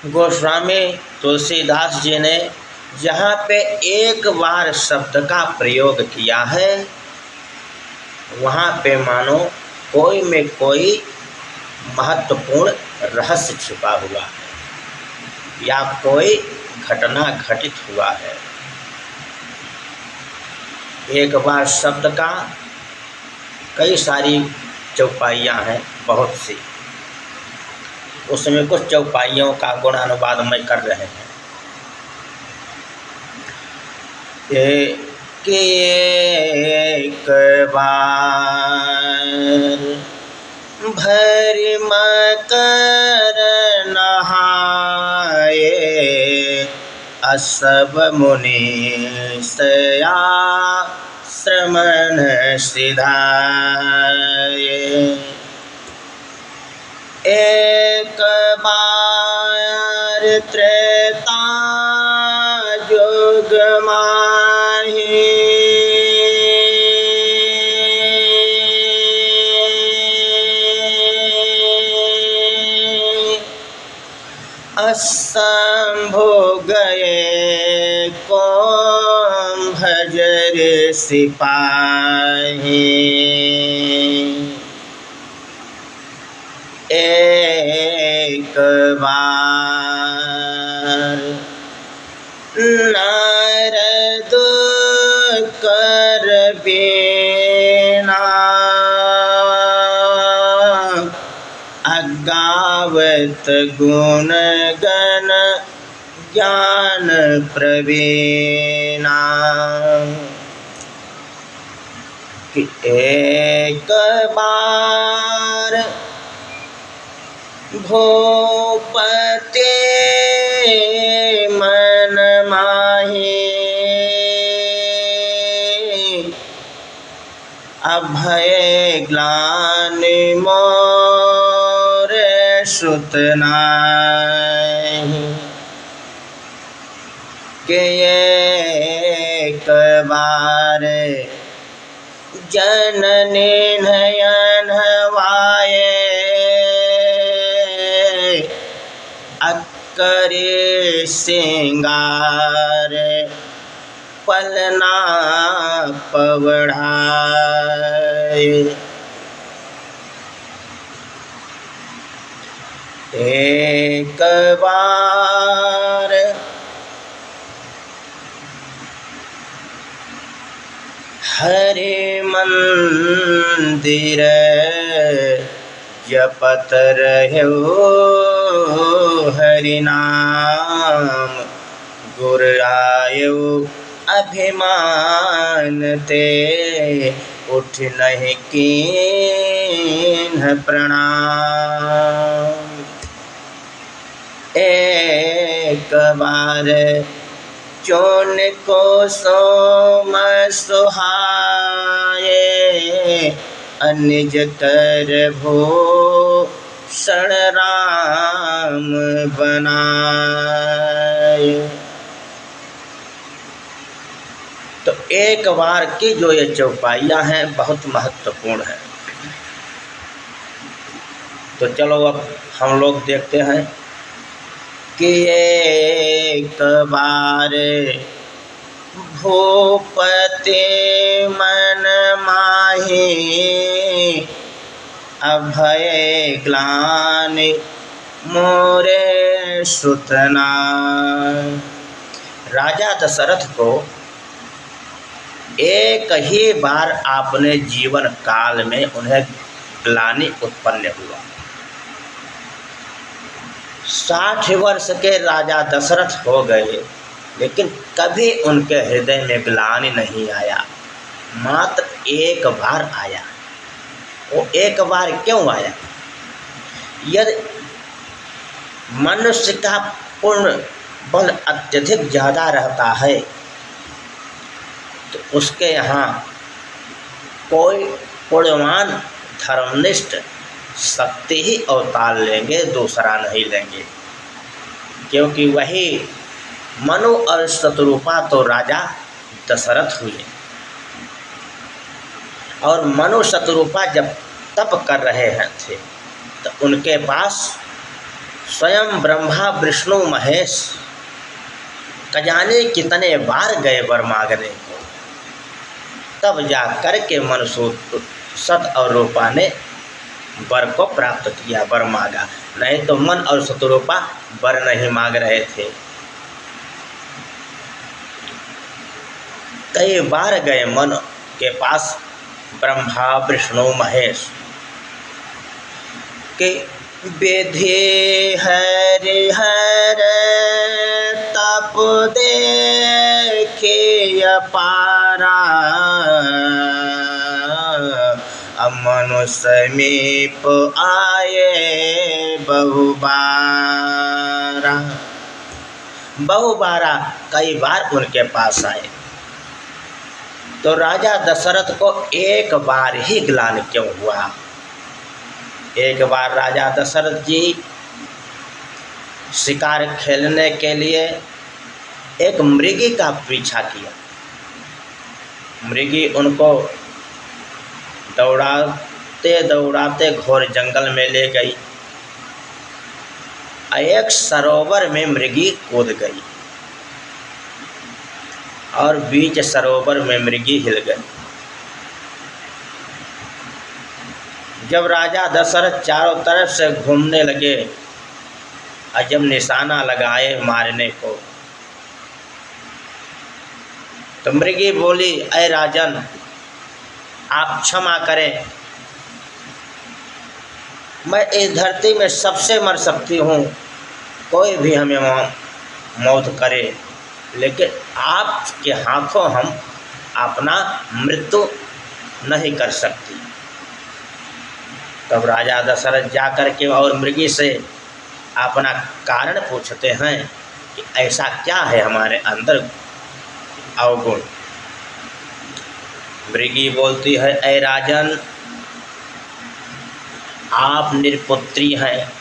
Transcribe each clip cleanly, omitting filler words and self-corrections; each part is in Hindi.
गोस्वामी तुलसीदास जी ने जहाँ पे एक बार शब्द का प्रयोग किया है वहाँ पे मानो कोई में कोई महत्वपूर्ण रहस्य छिपा हुआ है या कोई घटना घटित हुआ है। एक बार शब्द का कई सारी चौपाइयाँ हैं, बहुत सी, उसमें कुछ चौपाइयों का गुणानुवाद में कर रहे हैं। एक बार भरि मकर नहाए, असब मुनि सया श्रमण सिधाए। एक बार त्रेता युग माही, असंभो गए को भजर सिपाही। एक बार नारद कर बीना, अगावत गुण गण ज्ञान प्रवीणा। कि एक बार भूपति मन माही, अभय ग्लानि मोर सुत नाहि। कि एक बार जननी नयन वाये, अक्करे सिंगार पलना पवढ़ाए। एक बार हरि मंदिर जपत रहो हरि नाम, गुर आयो अभिमान ते उठ नहीं कीन्ह प्रणाम। एक बार चोन को सोम सुहाए, अनिज कर भूषण राम बनाए। तो एक बार की जो ये चौपाइयाँ हैं बहुत महत्वपूर्ण है। तो चलो अब हम लोग देखते हैं कि एक बार भूपति मन माही, अभय ग्लानि मोरे सुत नाहि। राजा दशरथ को एक ही बार अपने जीवन काल में उन्हें ग्लानि उत्पन्न हुआ। 60 वर्ष के राजा दशरथ हो गए लेकिन कभी उनके हृदय में ग्लानि नहीं आया, मात्र एक बार आया। वो एक बार क्यों आया? यदि मनुष्य का पुण्य बल अत्यधिक ज़्यादा रहता है तो उसके यहाँ कोई पुण्यवान धर्मनिष्ठ शक्ति ही अवतार लेंगे, दूसरा नहीं लेंगे। क्योंकि वही मनु और शत्रुपा तो राजा दशरथ हुए, और मनु शत्रुपा जब तप कर रहे थे तो उनके पास स्वयं ब्रह्मा विष्णु महेश का जाने कितने बार गए वर मांगने को, तब जा कर के मनुष्य सत और रूपा ने वर को प्राप्त किया, वर मांगा। नहीं तो मन और सतरूपा वर नहीं मांग रहे थे। कई बार गए मन के पास ब्रह्मा विष्णु महेश के विधि हरि हर तप देखे अपारा, अब मनुष्य समीप आए बहुबारा। बहुबारा कई बार उनके पास आए तो राजा दशरथ को एक बार ही ग्लानि क्यों हुआ। एक बार राजा दशरथ जी शिकार खेलने के लिए एक मृगी का पीछा किया। मृगी उनको दौड़ाते दौड़ाते घोर जंगल में ले गई। एक सरोवर में मृगी कूद गई और बीच सरोवर में मृगी हिल गई। जब राजा दशरथ चारों तरफ से घूमने लगे और जब निशाना लगाए मारने को, तो मृगी बोली, ऐ राजन, आप क्षमा करें, मैं इस धरती में सबसे मर सकती हूँ, कोई भी हमें मौत करे, लेकिन आपके हाथों हम अपना मृत्यु नहीं कर सकती। तब राजा दशरथ जा कर के और मृगी से अपना कारण पूछते हैं कि ऐसा क्या है हमारे अंदर अवगुण। मृगी बोलती है, ऐ राजन, आप निरपुत्री हैं,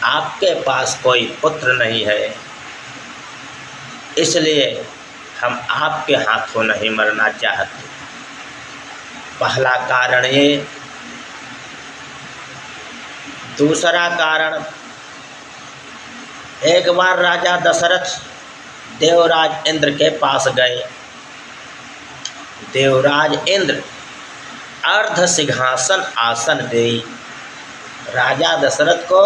आपके पास कोई पुत्र नहीं है, इसलिए हम आपके हाथों नहीं मरना चाहते। पहला कारण ये। दूसरा कारण, एक बार राजा दशरथ देवराज इंद्र के पास गए। देवराज इंद्र अर्ध सिंहासन आसन दे राजा दशरथ को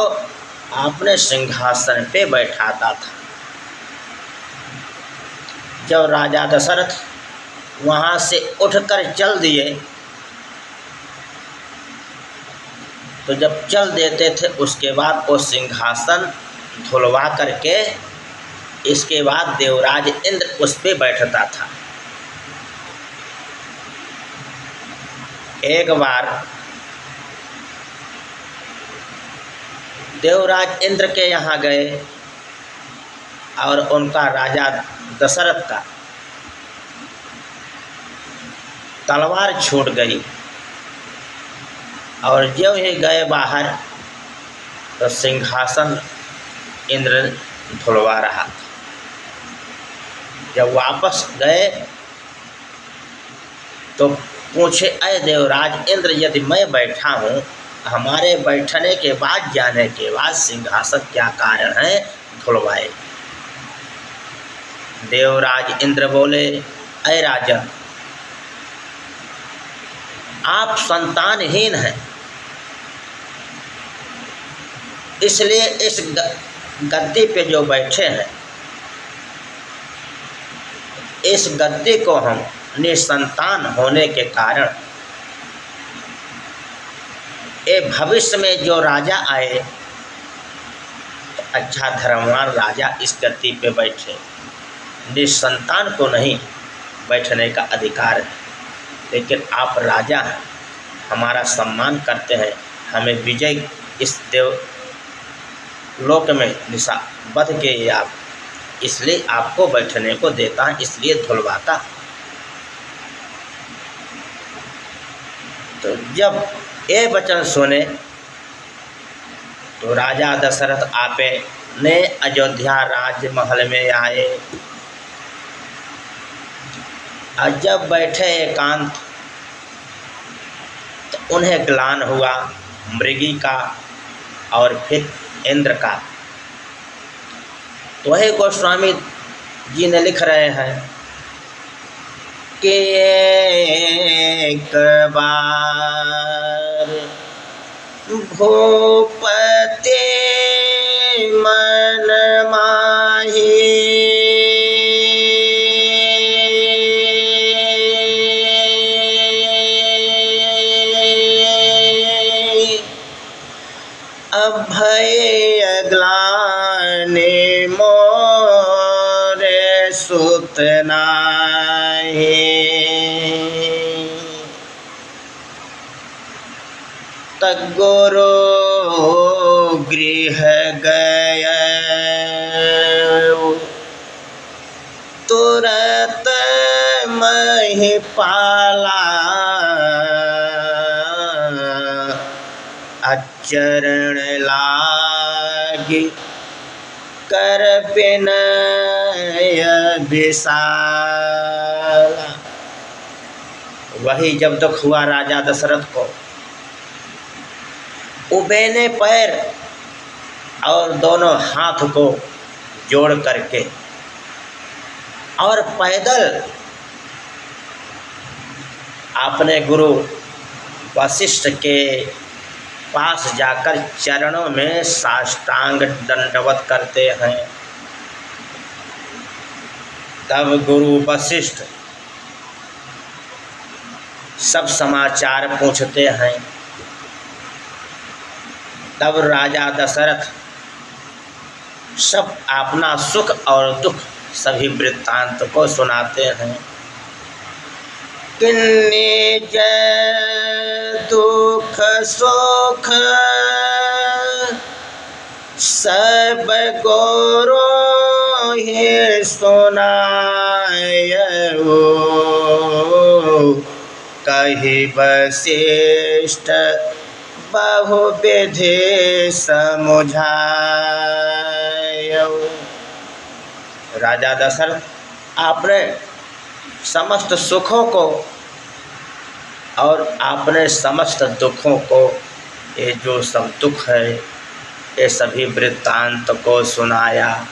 अपने सिंहासन पे बैठाता था। जब राजा दशरथ वहाँ से उठकर चल दिए तो जब चल देते थे उसके बाद वो सिंहासन धुलवा करके इसके बाद देवराज इंद्र उस पे बैठता था। एक बार देवराज इंद्र के यहाँ गए और उनका राजा दशरथ का तलवार छूट गई और जब ही गए बाहर तो सिंहासन इंद्र धुलवा रहा था। जब वापस गए तो पूछे, अय देवराज इंद्र, यदि मैं बैठा हूँ, हमारे बैठने के बाद जाने के बाद सिंहासन क्या कारण है धुलवाए। देवराज इंद्र बोले, अय राजन, आप संतानहीन हैं, इसलिए इस गद्दी पे जो बैठे हैं, इस गद्दी को हम निसंतान होने के कारण ये भविष्य में जो राजा आए तो अच्छा धर्मवान राजा इस गद्दी पे बैठे। निसंतान को नहीं बैठने का अधिकार है, लेकिन आप राजा हैं, हमारा सम्मान करते हैं, हमें विजय इस देव लोक में निशा बध के आप, इसलिए आपको बैठने को देता है, इसलिए धुलवाता। तो जब ये वचन सुने तो राजा दशरथ आपे ने अयोध्या राजमहल में आए और जब बैठे एकांत तो उन्हें ग्लान हुआ मृगी का और फिर इंद्र का। तो वही गोस्वामी जी ने लिख रहे हैं कि एक बार भूपति मन माही, अभय अग्लानि मोरे सुत नाहि। तद्गुरु गृह गय तुरत महिपाला, अचरण लागी कर विनय विशाला। वही जब दुख हुआ राजा दशरथ को, उबेने पैर और दोनों हाथ को जोड़ करके और पैदल अपने गुरु वशिष्ठ के पास जाकर चरणों में साष्टांग दंडवत करते हैं। तब गुरु वशिष्ठ सब समाचार पूछते हैं। तब राजा दशरथ सब अपना सुख और दुख सभी वृत्तांत को सुनाते हैं। कि निज दुख सुख सब गुरु ही सुनायऊ, कहि वशिष्ठ बहुविधि समुझायऊ। राजा दशरथ आपने समस्त सुखों को और आपने समस्त दुखों को, ये जो सब दुख है, ये सभी वृत्तांत को सुनाया।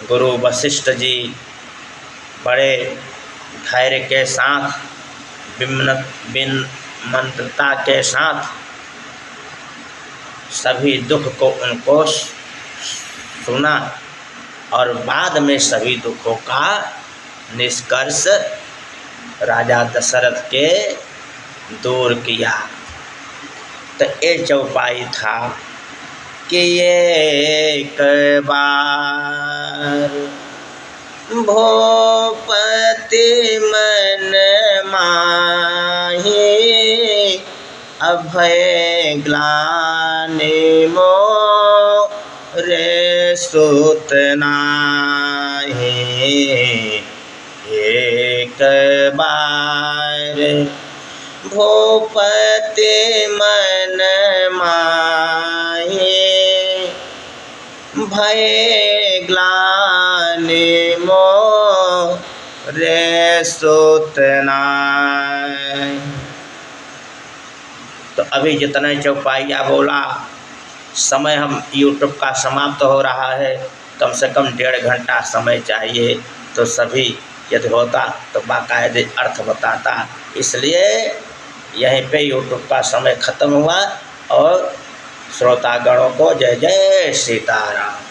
गुरु वशिष्ठ जी बड़े धैर्य के साथ, विनम्रता के साथ सभी दुख को उनको सुना और बाद में सभी दुखों का निष्कर्ष राजा दशरथ के दूर किया। तो ये चौपाई था कि एक बार भूपति मन माही, अभय ग्लानि मोरे सुत नाहि। एक बार भूपति मन माही, भय ग्लानि मोरे सुत नाहि। तो अभी जितने चौपाइया बोला, समय हम YouTube का समाप्त हो रहा है, कम से कम 1.5 घंटा समय चाहिए। तो सभी यदि होता तो बाकायदे अर्थ बताता, इसलिए यहीं पे YouTube का समय ख़त्म हुआ। और श्रोतागणों को जय जय सीताराम।